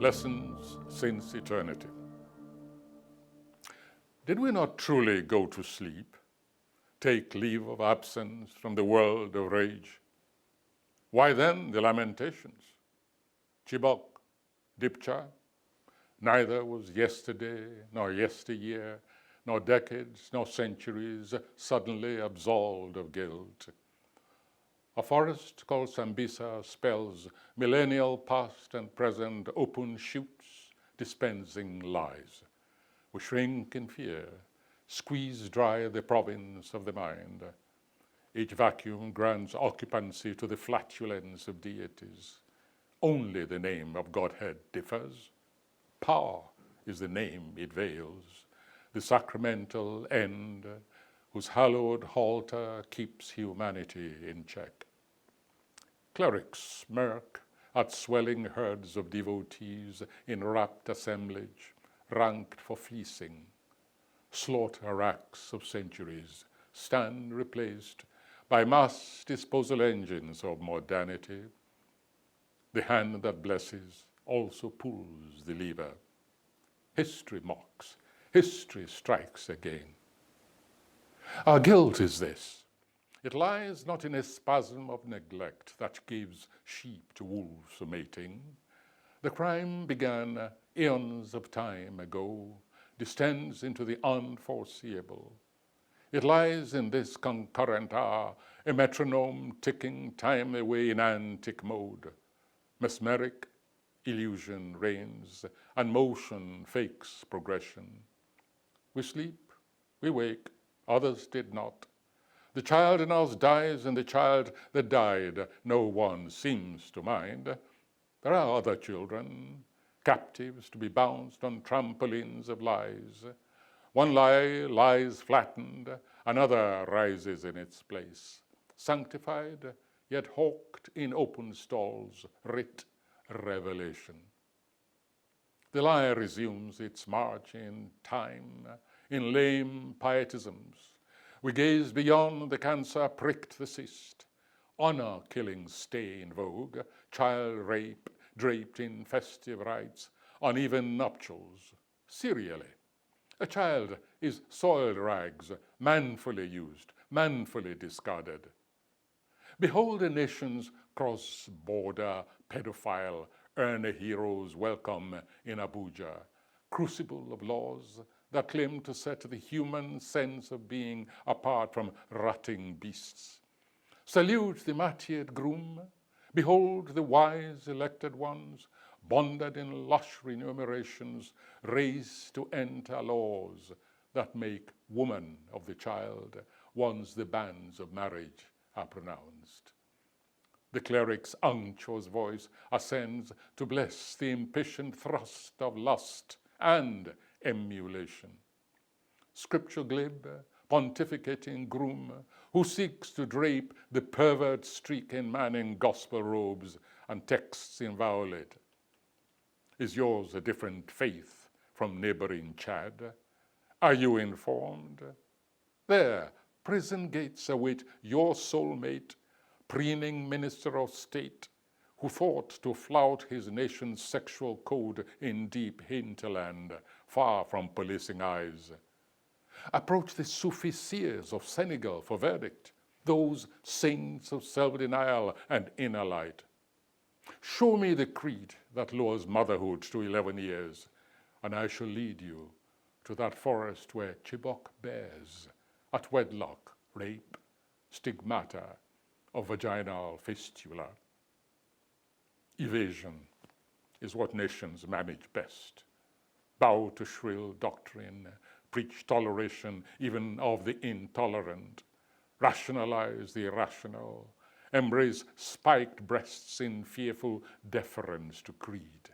Lessons since eternity. Did we not truly go to sleep, take leave of absence from the world of rage? Why then the lamentations? Chibok, Dipcha, neither was yesterday, nor yesteryear, nor decades, nor centuries suddenly absolved of guilt. A forest called Sambisa spells millennial past and present open shoots dispensing lies. We shrink in fear, squeeze dry the province of the mind. Each vacuum grants occupancy to the flatulence of deities. Only the name of Godhead differs. Power is the name it veils, the sacramental end whose hallowed halter keeps humanity in check. Clerics smirk at swelling herds of devotees in rapt assemblage, ranked for feasting. Slaughter racks of centuries stand replaced by mass disposal engines of modernity. The hand that blesses also pulls the lever. History mocks, history strikes again. Our guilt is this. It lies not in a spasm of neglect that gives sheep to wolves for mating. The crime began eons of time ago, descends into the unforeseeable. It lies in this concurrent hour, a metronome ticking time away in antic mode. Mesmeric illusion reigns, and motion fakes progression. We sleep, we wake, others did not. The child in us dies, and the child that died no one seems to mind. There are other children, captives to be bounced on trampolines of lies. One lie lies flattened, another rises in its place. Sanctified, yet hawked in open stalls, writ revelation. The lie resumes its march in time, in lame pietisms. We gaze beyond the cancer, pricked the cyst. Honor killings stay in vogue, child rape draped in festive rites, uneven nuptials. Serially, a child is soiled rags, manfully used, manfully discarded. Behold a nation's cross-border pedophile earn a hero's welcome in Abuja, crucible of laws that claim to set the human sense of being apart from rutting beasts. Salute the martyred groom. Behold the wise elected ones, bonded in lush remunerations, raised to enter laws that make woman of the child once the banns of marriage are pronounced. The cleric's unctuous voice ascends to bless the impatient thrust of lust and emulation. Scripture glib, pontificating groom, who seeks to drape the pervert streak in man in gospel robes and texts inviolate. Is yours a different faith from neighboring Chad? Are you informed? There, prison gates await your soulmate, preening minister of state, who thought to flout his nation's sexual code in deep hinterland, far from policing eyes. Approach the Sufi seers of Senegal for verdict, those saints of self-denial and inner light. Show me the creed that lures motherhood to 11 years, and I shall lead you to that forest where Chibok bears, at wedlock, rape, stigmata of vaginal fistula. Evasion is what nations manage best. Bow to shrill doctrine, preach toleration even of the intolerant, rationalize the irrational, embrace spiked breasts in fearful deference to creed.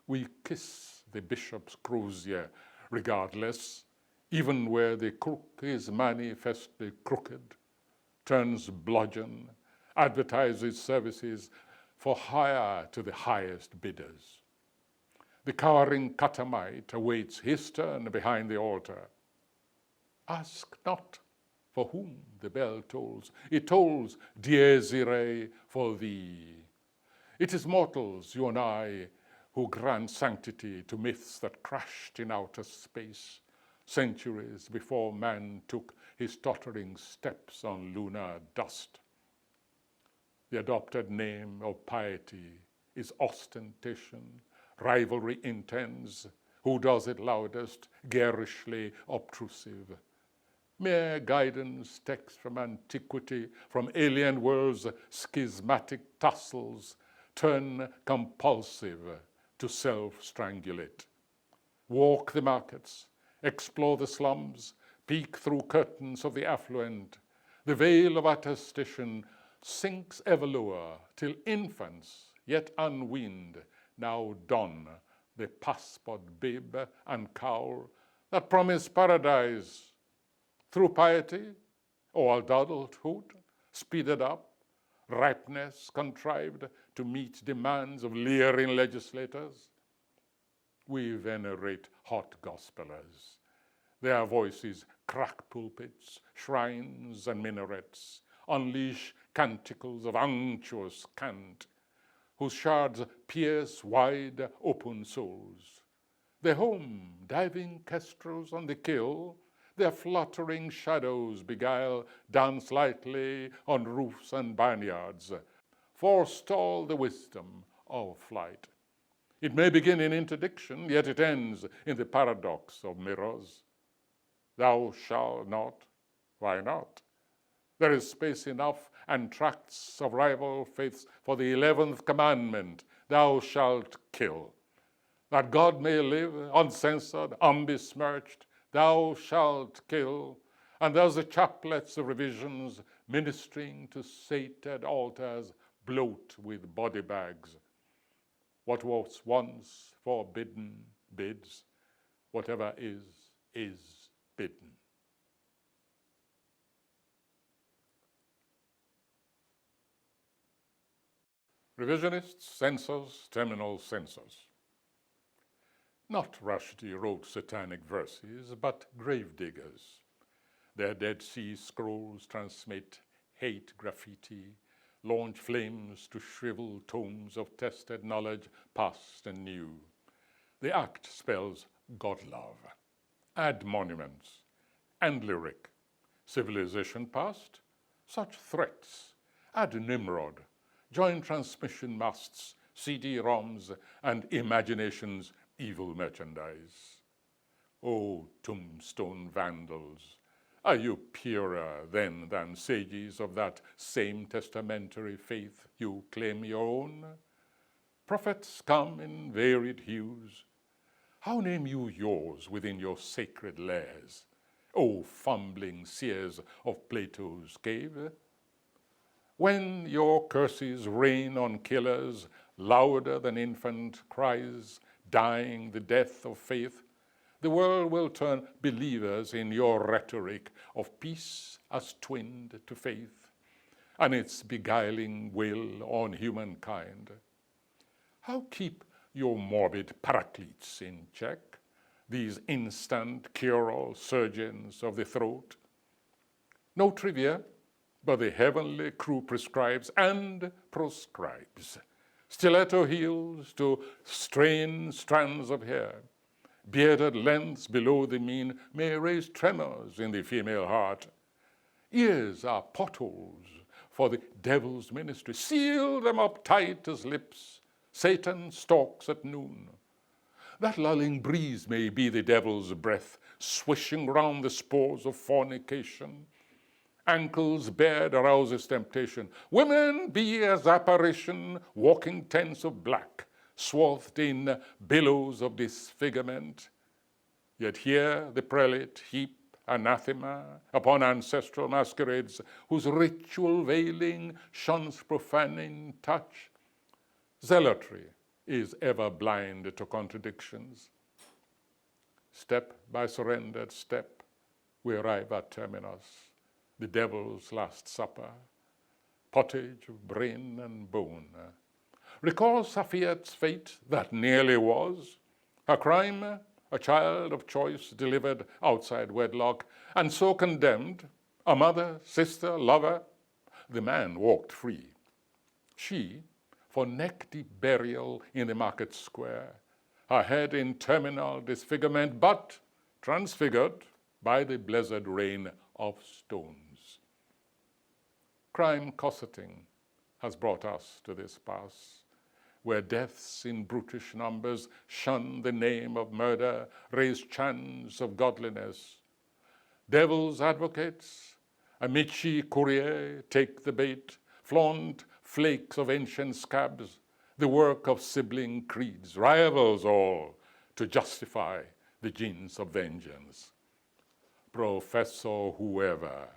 We kiss the bishop's crozier regardless, even where the crook is manifestly crooked, turns bludgeon, advertises services for hire to the highest bidders. The cowering catamite awaits his turn behind the altar. Ask not for whom the bell tolls. It tolls, Dies irae, for thee. It is mortals, you and I, who grant sanctity to myths that crashed in outer space centuries before man took his tottering steps on lunar dust. The adopted name of piety is ostentation, rivalry intense, who does it loudest, garishly obtrusive. Mere guidance text from antiquity, from alien worlds, schismatic tussles, turn compulsive to self-strangulate. Walk the markets, explore the slums, peek through curtains of the affluent. The veil of attestation sinks ever lower, till infants, yet unweaned, now don the passport bib and cowl that promise paradise through piety or adulthood, speeded up, ripeness contrived to meet demands of leering legislators. We venerate hot gospelers. Their voices crack pulpits, shrines, and minarets, unleash canticles of unctuous cant, whose shards pierce wide open souls. Their home diving kestrels on the kill, their fluttering shadows beguile, dance lightly on roofs and barnyards, forestall the wisdom of flight. It may begin in interdiction, yet it ends in the paradox of mirrors. Thou shalt not, why not? There is space enough and tracts of rival faiths for the 11th commandment, thou shalt kill. That God may live uncensored, unbesmirched, thou shalt kill. And thus the chaplets of revisions ministering to sated altars bloat with body bags. What was once forbidden bids, whatever is bidden. Revisionists, censors, terminal censors. Not Rushdie wrote satanic verses, but gravediggers. Their Dead Sea Scrolls transmit hate graffiti, launch flames to shrivel tomes of tested knowledge, past and new. The act spells God-love. Add monuments and lyric. Civilization past, such threats. Add Nimrod. Join transmission masts, CD-ROMs, and imagination's evil merchandise. O tombstone vandals, are you purer then than sages of that same testamentary faith you claim your own? Prophets come in varied hues. How name you yours within your sacred lairs, O fumbling seers of Plato's cave? When your curses rain on killers louder than infant cries, dying the death of faith, the world will turn believers in your rhetoric of peace as twinned to faith, and its beguiling will on humankind. How keep your morbid paracletes in check, these instant cure-all surgeons of the throat? No trivia, but the heavenly crew prescribes and proscribes. Stiletto heels to strain strands of hair. Bearded lengths below the mean may raise tremors in the female heart. Ears are potholes for the devil's ministry. Seal them up tight as lips. Satan stalks at noon. That lulling breeze may be the devil's breath, swishing round the spores of fornication. Ankles bared arouses temptation. Women be as apparition, walking tents of black, swathed in billows of disfigurement. Yet here the prelate heap anathema upon ancestral masquerades, whose ritual veiling shuns profaning touch. Zealotry is ever blind to contradictions. Step by surrendered step, we arrive at terminus, the devil's last supper, pottage of brain and bone. Recall Safiat's fate that nearly was. Her crime, a child of choice delivered outside wedlock, and so condemned, a mother, sister, lover. The man walked free. She, for neck-deep burial in the market square, her head in terminal disfigurement, but transfigured by the blessed rain of stones. Crime cosseting has brought us to this pass, where deaths in brutish numbers shun the name of murder, raise chants of godliness. Devil's advocates, amici courier, take the bait, flaunt flakes of ancient scabs, the work of sibling creeds, rivals all to justify the genes of vengeance. Professor whoever,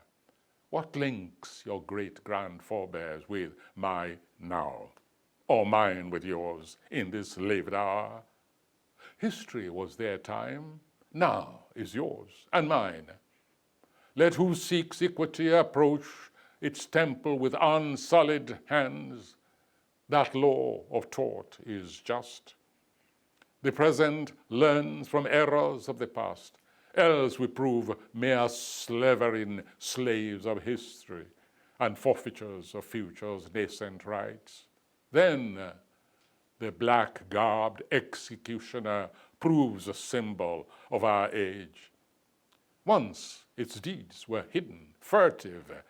what links your great-grand forebears with my now, or mine with yours in this lived hour? History was their time, now is yours and mine. Let who seeks equity approach its temple with unsullied hands. That law of tort is just. The present learns from errors of the past, else we prove mere slavering slaves of history and forfeitures of future's nascent rights. Then the black-garbed executioner proves a symbol of our age. Once its deeds were hidden, furtive,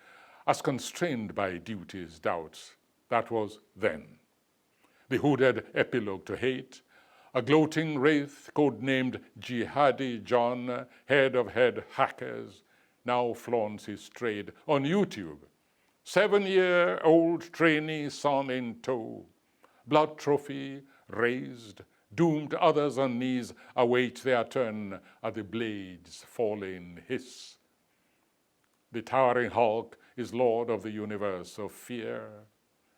as constrained by duty's doubts. That was then. The hooded epilogue to hate, a gloating wraith codenamed Jihadi John, head of head hackers, now flaunts his trade on YouTube. 7-year-old trainee son in tow, blood trophy raised, doomed others on knees await their turn at the blade's falling hiss. The towering Hulk is lord of the universe of fear.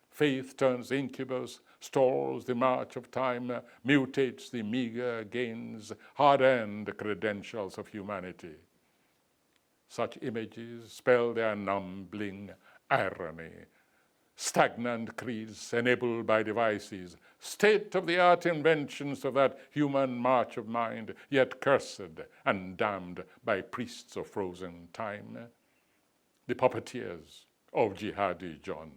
Faith turns incubus, stalls the march of time, mutates the meager gains, hard-earned credentials of humanity. Such images spell their numbing irony. Stagnant creeds enabled by devices, state-of-the-art inventions of that human march of mind, yet cursed and damned by priests of frozen time. The puppeteers of Jihadi John.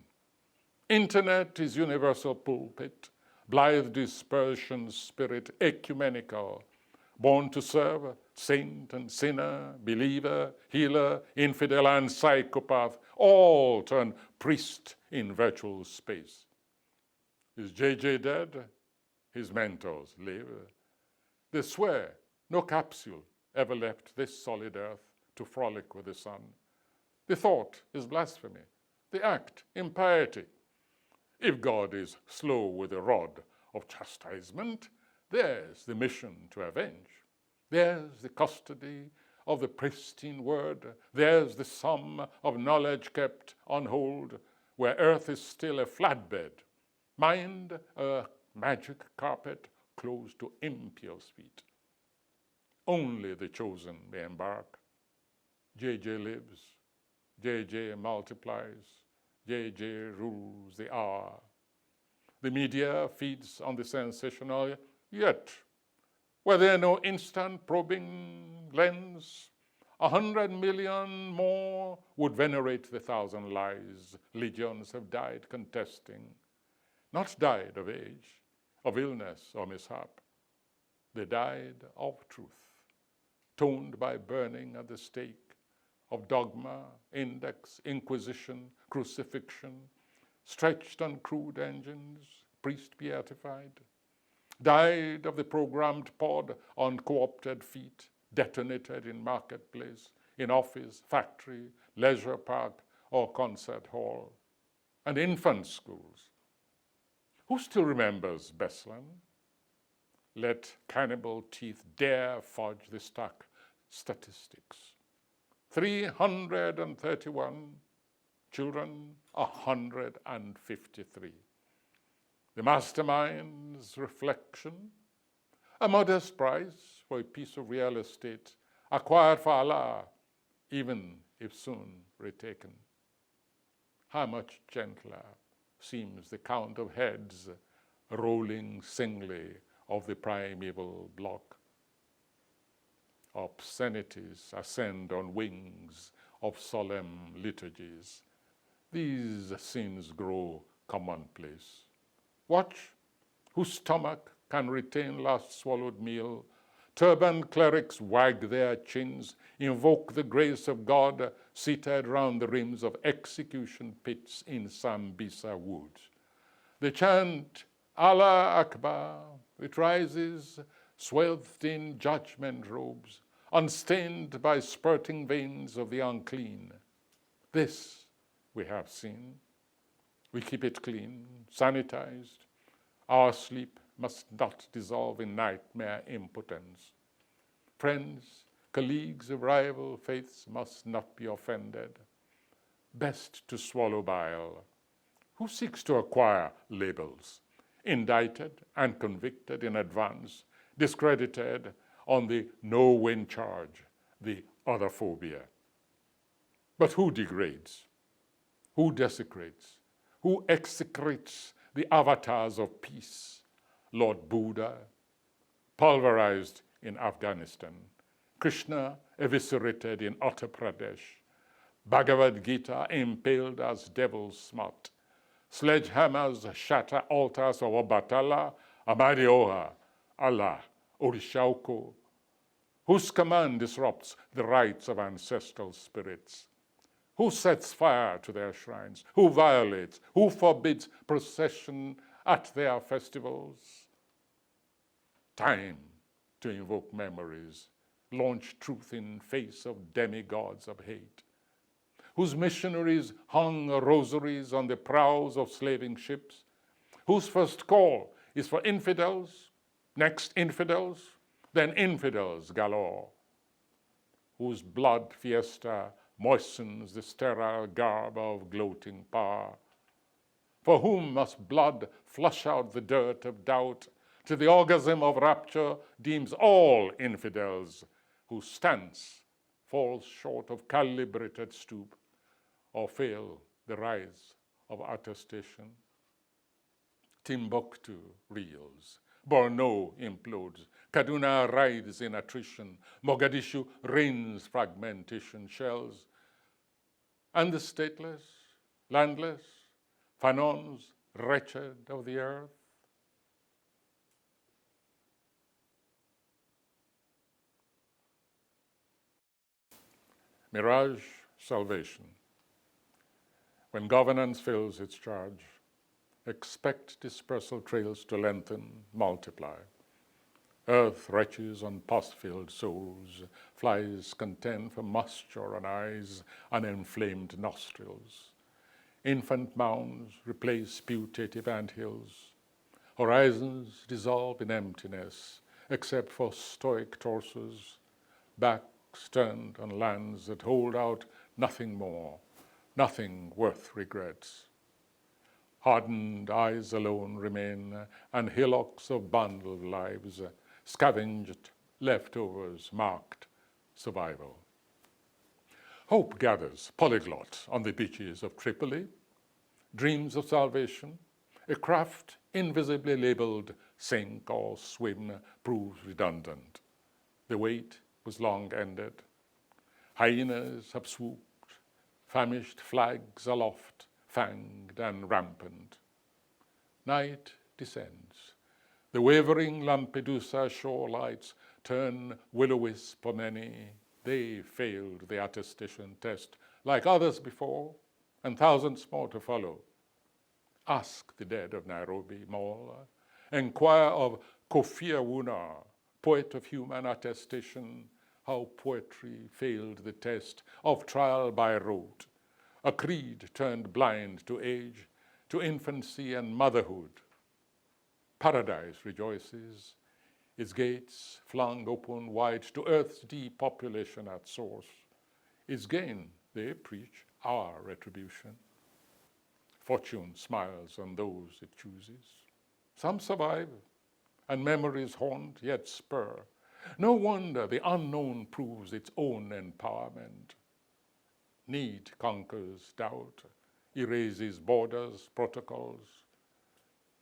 Internet is universal pulpit, blithe dispersion spirit, ecumenical, born to serve, saint and sinner, believer, healer, infidel and psychopath, all turn priest in virtual space. Is JJ dead? His mentors live. They swear no capsule ever left this solid earth to frolic with the sun. The thought is blasphemy, the act impiety. If God is slow with the rod of chastisement, there's the mission to avenge. There's the custody of the pristine word. There's the sum of knowledge kept on hold, where earth is still a flatbed, mind a magic carpet closed to impure feet. Only the chosen may embark. JJ lives, JJ multiplies, JJ rules the hour. The media feeds on the sensational, yet were there no instant probing lens, 100 million more would venerate the 1,000 lies legions have died contesting. Not died of age, of illness or mishap. They died of truth, toned by burning at the stake, of dogma, index, inquisition, crucifixion, stretched on crude engines, priest beatified. Died of the programmed pod on co-opted feet, detonated in marketplace, in office, factory, leisure park, or concert hall, and infant schools. Who still remembers Beslan? Let cannibal teeth dare fudge the stark statistics. 331 children, 153. The mastermind's reflection, a modest price for a piece of real estate acquired for Allah, even if soon retaken. How much gentler seems the count of heads rolling singly of the primeval block. Obscenities ascend on wings of solemn liturgies. These sins grow commonplace. Watch whose stomach can retain last swallowed meal. Turbaned clerics wag their chins, invoke the grace of God, seated round the rims of execution pits in Sambisa woods. They chant, Allah Akbar. It rises, swathed in judgment robes, unstained by spurting veins of the unclean. This we have seen. We keep it clean, sanitized. Our sleep must not dissolve in nightmare impotence. Friends, colleagues of rival faiths must not be offended. Best to swallow bile. Who seeks to acquire labels, indicted and convicted in advance, discredited on the no-win charge, the other phobia? But who degrades? Who desecrates? Who execrates the avatars of peace? Lord Buddha, pulverized in Afghanistan. Krishna eviscerated in Uttar Pradesh. Bhagavad Gita impaled as devil's smut. Sledgehammers shatter altars of Obatala, Amadioha, Allah, Orishauko. Whose command disrupts the rites of ancestral spirits? Who sets fire to their shrines? Who violates? Who forbids procession at their festivals? Time to invoke memories, launch truth in face of demigods of hate. Whose missionaries hung rosaries on the prows of slaving ships? Whose first call is for infidels, next infidels, then infidels galore? Whose blood fiesta moistens the sterile garb of gloating power? For whom must blood flush out the dirt of doubt, till the orgasm of rapture deems all infidels, whose stance falls short of calibrated stoop, or fail the rise of attestation? Timbuktu reels, Borno implodes, Kaduna rides in attrition, Mogadishu rains fragmentation shells, and the stateless, landless, Fanons wretched of the earth. Mirage salvation. When governance fills its charge, expect dispersal trails to lengthen, multiply. Earth retches on pus-filled souls, flies contend for moisture on eyes and inflamed nostrils. Infant mounds replace putative anthills. Horizons dissolve in emptiness, except for stoic torsos, backs turned on lands that hold out nothing more, nothing worth regrets. Hardened eyes alone remain, and hillocks of bundled lives, scavenged leftovers marked survival. Hope gathers polyglot on the beaches of Tripoli, dreams of salvation. A craft invisibly labeled sink or swim proves redundant. The wait was long ended. Hyenas have swooped, famished flags aloft, fanged and rampant. Night descends. The wavering Lampedusa shore lights turn will-o-wisp for many. They failed the attestation test, like others before, and thousands more to follow. Ask the dead of Nairobi Mall. Inquire of Kofi Awuna, poet of human attestation, how poetry failed the test of trial by rote. A creed turned blind to age, to infancy and motherhood. Paradise rejoices, its gates flung open wide to earth's depopulation at source. Its gain, they preach, our retribution. Fortune smiles on those it chooses. Some survive, and memories haunt yet spur. No wonder the unknown proves its own empowerment. Need conquers doubt, erases borders, protocols,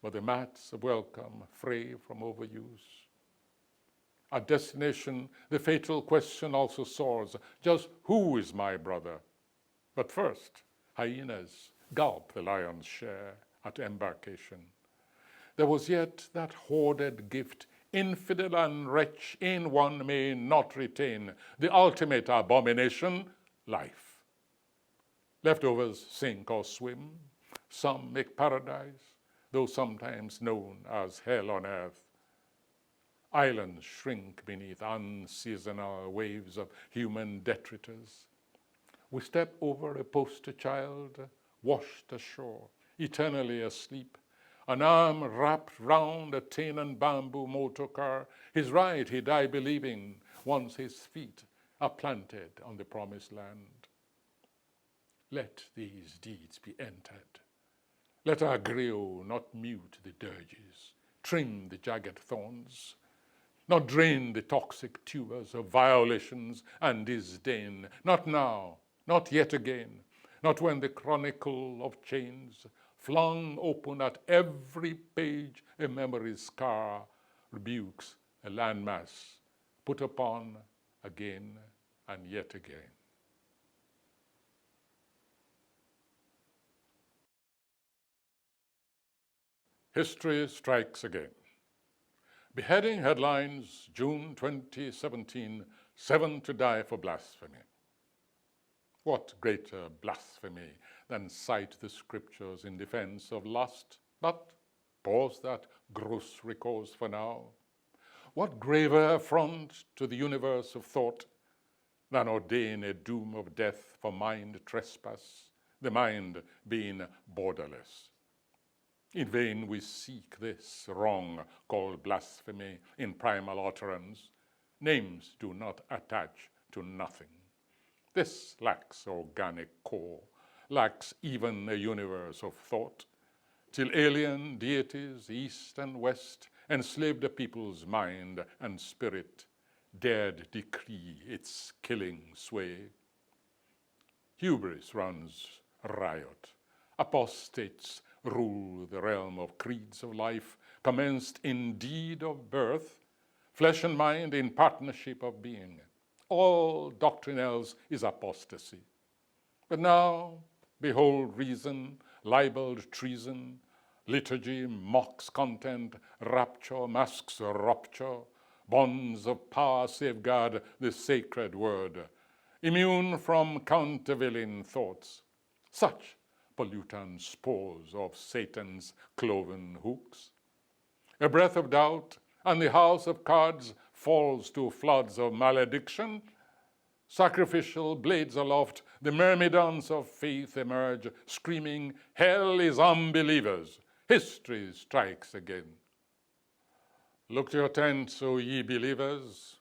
but the mats of welcome fray from overuse. At destination, the fatal question also soars, just who is my brother? But first, hyenas gulp the lion's share at embarkation. there was yet that hoarded gift, infidel and wretch in one may not retain, the ultimate abomination, life. Leftovers sink or swim, some make paradise, though sometimes known as hell on earth. Islands shrink beneath unseasonal waves of human detritus. We step over a poster child, washed ashore, eternally asleep, an arm wrapped round a tin and bamboo motor car. He's right, he died believing once his feet are planted on the promised land. Let these deeds be entered. Let our griot not mute the dirges, trim the jagged thorns, not drain the toxic tubers of violations and disdain. Not now, not yet again, not when the chronicle of chains, flung open at every page a memory's scar, rebukes a landmass put upon again and yet again. History strikes again. Beheading headlines, June 2017, 7 to die for blasphemy. What greater blasphemy than cite the scriptures in defense of lust? But pause that gross recourse for now. What graver affront to the universe of thought than ordain a doom of death for mind trespass, the mind being borderless? In vain we seek this wrong called blasphemy in primal utterance. Names do not attach to nothing. This lacks organic core, lacks even a universe of thought, till alien deities, east and west, enslaved a people's mind and spirit, dared decree its killing sway. Hubris runs riot. Apostates rule the realm of creeds of life, commenced in deed of birth, flesh and mind in partnership of being. All doctrine else is apostasy. But now, behold reason, libeled treason, liturgy mocks content, rapture masks rupture, bonds of power safeguard the sacred word, immune from countervailing thoughts. Such pollutant spores of Satan's cloven hooks. A breath of doubt, and the house of cards falls to floods of malediction. Sacrificial blades aloft, the myrmidons of faith emerge, screaming, hell is unbelievers. History strikes again. Look to your tents, O ye believers.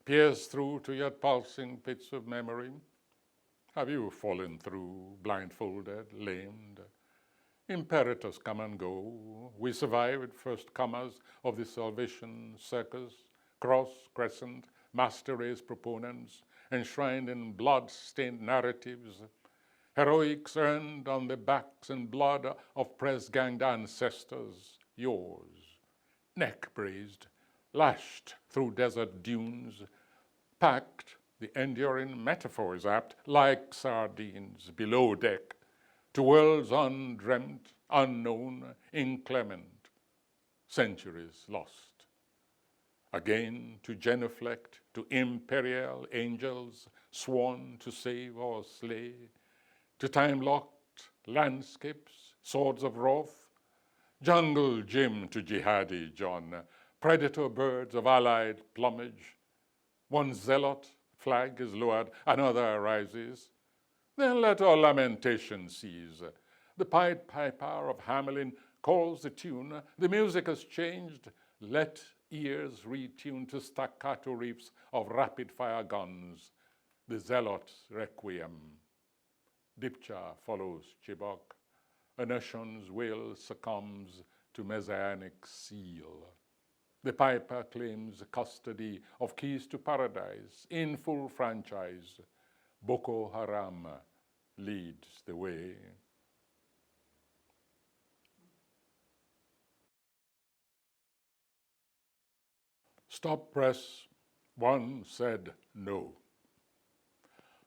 Pierce through to your pulsing pits of memory. Have you fallen through, blindfolded, lamed? Imperators come and go. We survived first comers of the Salvation Circus, cross, crescent, master race proponents, enshrined in blood-stained narratives, heroics earned on the backs and blood of press-ganged ancestors, yours, neck-braced, lashed through desert dunes, packed, the enduring metaphor is apt, like sardines below deck, to worlds undreamt, unknown, inclement, centuries lost. Again to genuflect, to imperial angels sworn to save or slay, to time-locked landscapes, swords of wrath, jungle Jim to jihadi John, predator birds of allied plumage. One zealot flag is lowered, another arises. Then let all lamentation cease. The Pied Piper of Hamelin calls the tune. The music has changed. Let ears retune to staccato reefs of rapid-fire guns. The zealot's requiem. Dipcha follows Chibok. A nation's will succumbs to messianic seal. The piper claims custody of keys to paradise in full franchise. Boko Haram leads the way. Stop press, one said no.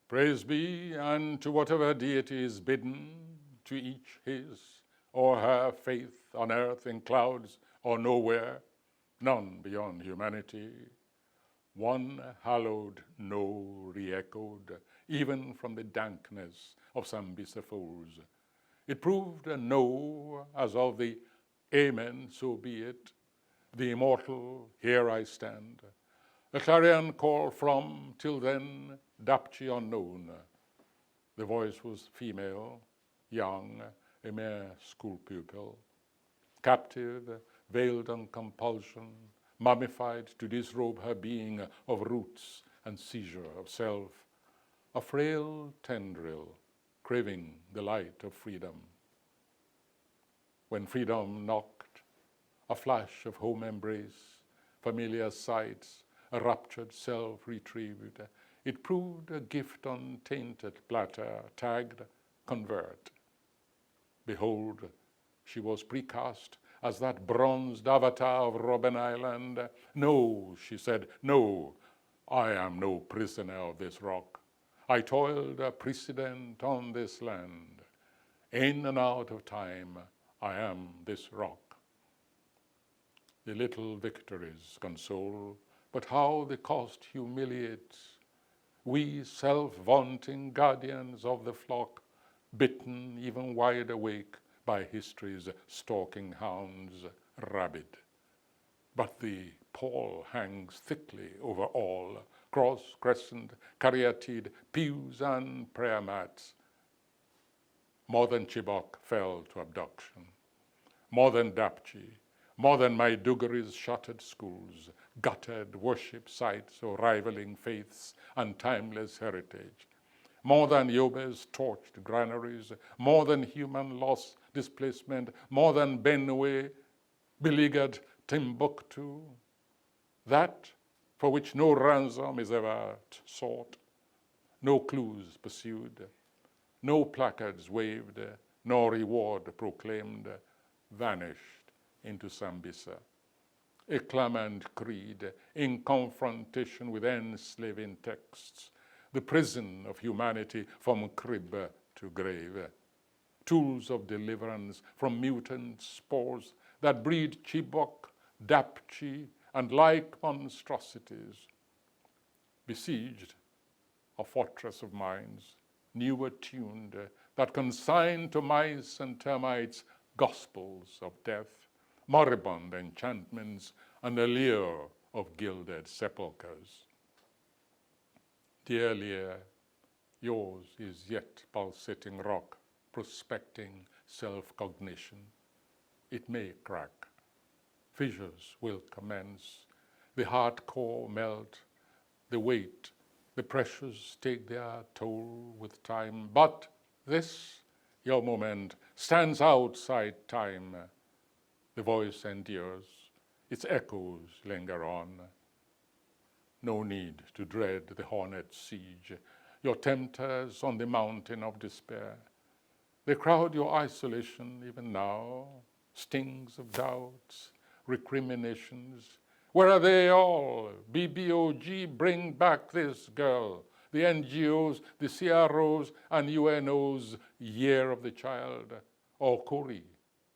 Praise be, and to whatever deity is bidden, to each his, or her faith on earth in clouds or nowhere, none beyond humanity. One hallowed no re-echoed, even from the dankness of Sambisa foes. It proved a no as of the Amen, so be it, the immortal, here I stand. A clarion call from, till then, Dapchi unknown. The voice was female, young, a mere school pupil, captive, veiled on compulsion, mummified to disrobe her being of roots and seizure of self, a frail tendril craving the light of freedom. When freedom knocked, a flash of home embrace, familiar sights, a raptured self retrieved, it proved a gift on tainted platter, tagged convert. Behold, she was precast as that bronzed avatar of Robben Island. No, she said, no, I am no prisoner of this rock. I toiled a precedent on this land. In and out of time, I am this rock. The little victories console, but how the cost humiliates. We self-vaunting guardians of the flock, bitten even wide awake by history's stalking hounds, rabid. But the pall hangs thickly over all, cross, crescent, caryatid, pews and prayer mats. More than Chibok fell to abduction, more than Dapchi, more than Maiduguri's shuttered schools, guttered worship sites or rivaling faiths and timeless heritage, more than Yobe's torched granaries, more than human loss, displacement, more than Benue, beleaguered Timbuktu, that for which no ransom is ever sought, no clues pursued, no placards waved, nor reward proclaimed, vanished into Sambisa. A clamant creed in confrontation with enslaving texts, the prison of humanity from crib to grave, tools of deliverance from mutant spores that breed Chibok, Dapchi, and like monstrosities. Besieged, a fortress of minds, new attuned, that consign to mice and termites gospels of death, moribund enchantments, and a lure of gilded sepulchres. Dear Leah, yours is yet pulsating rock, prospecting self-cognition. It may crack. Fissures will commence. The heart core melt. The weight, the pressures take their toll with time. But this, your moment, stands outside time. The voice endures. Its echoes linger on. No need to dread the hornet's siege, your tempters on the mountain of despair. They crowd your isolation even now, stings of doubts, recriminations. Where are they all? BBOG, bring back this girl. The NGOs, the CROs, and UNO's Year of the Child. Or Kori,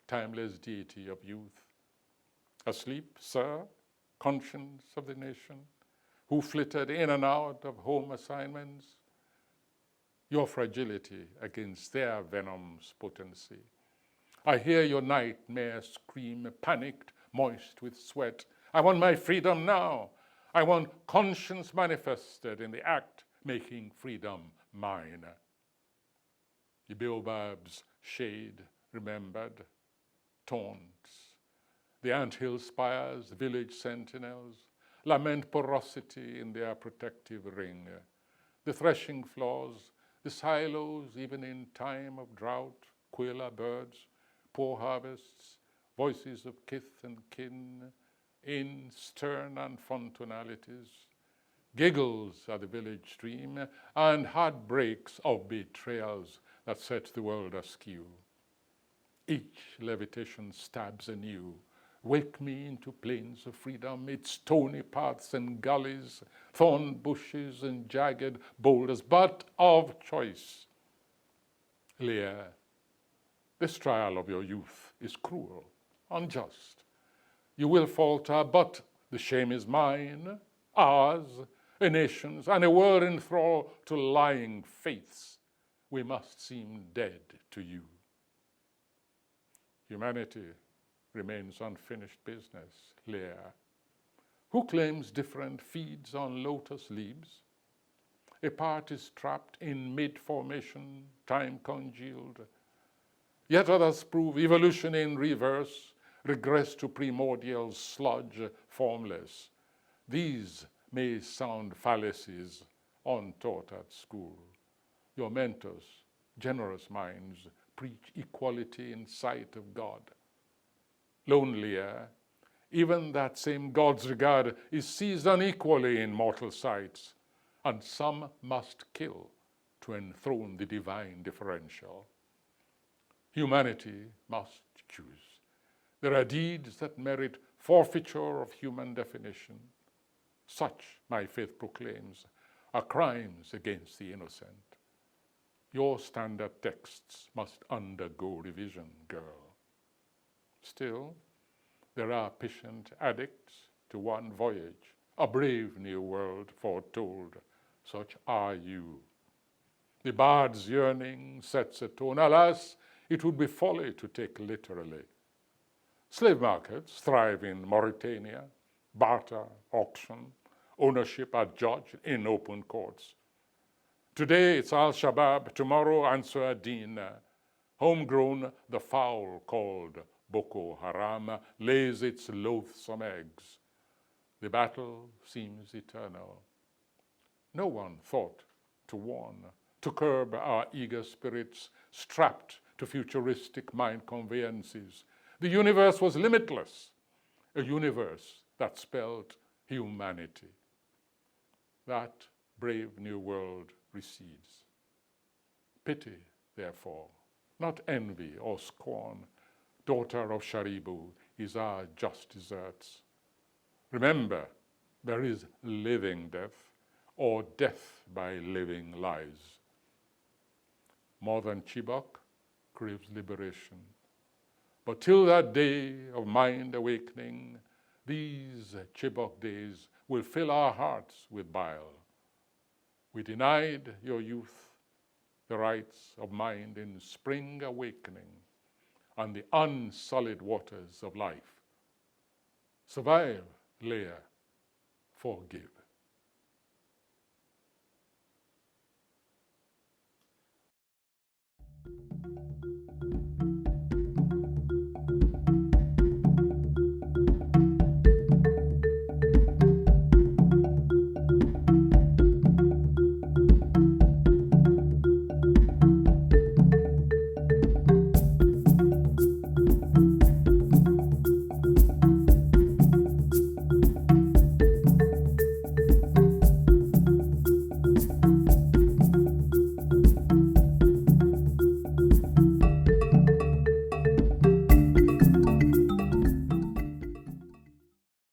timeless deity of youth. Asleep, sir, conscience of the nation, who flitted in and out of home assignments? Your fragility against their venom's potency. I hear your nightmare scream, panicked, moist with sweat. I want my freedom now. I want conscience manifested in the act, making freedom mine. The baobab's shade remembered, taunts. The anthill spires, village sentinels, lament porosity in their protective ring. The threshing floors, the silos, even in time of drought, quail birds, poor harvests, voices of kith and kin, in stern and fun tonalities, giggles at the village stream, and heartbreaks of betrayals that set the world askew. Each levitation stabs anew. Wake me into plains of freedom, its stony paths and gullies, thorn bushes and jagged boulders, but of choice. Leah, This trial of your youth is cruel, unjust. You will falter, but the shame is mine, ours, a nation's, and a world in thrall to lying faiths. We must seem dead to you. Humanity remains unfinished business, Leah. Who claims different feeds on lotus leaves? A part is trapped in mid-formation, time congealed. Yet others prove evolution in reverse, regress to primordial sludge, formless. These may sound fallacies untaught at school. Your mentors, generous minds, preach equality in sight of God. Lonelier, even that same God's regard is seized unequally in mortal sights, and some must kill to enthrone the divine differential. Humanity must choose. There are deeds that merit forfeiture of human definition. Such, my faith proclaims, are crimes against the innocent. Your standard texts must undergo revision, girl. Still, there are patient addicts to one voyage, a brave new world foretold. Such are you. The bard's yearning sets a tone. Alas, it would be folly to take literally. Slave markets thrive in Mauritania, barter, auction, ownership adjudged in open courts. Today it's Al-Shabaab, tomorrow Ansar ad-Din. Homegrown, the fowl called Boko Haram lays its loathsome eggs. The battle seems eternal. No one thought to warn, to curb our eager spirits strapped to futuristic mind conveyances. The universe was limitless, a universe that spelled humanity. That brave new world recedes. Pity, therefore, not envy or scorn, daughter of Sharibu, is our just deserts. Remember, there is living death, or death by living lies. More than Chibok craves liberation. But till that day of mind awakening, these Chibok days will fill our hearts with bile. We denied your youth the rights of mind in spring awakening on the unsullied waters of life. Survive, Leah, forgive.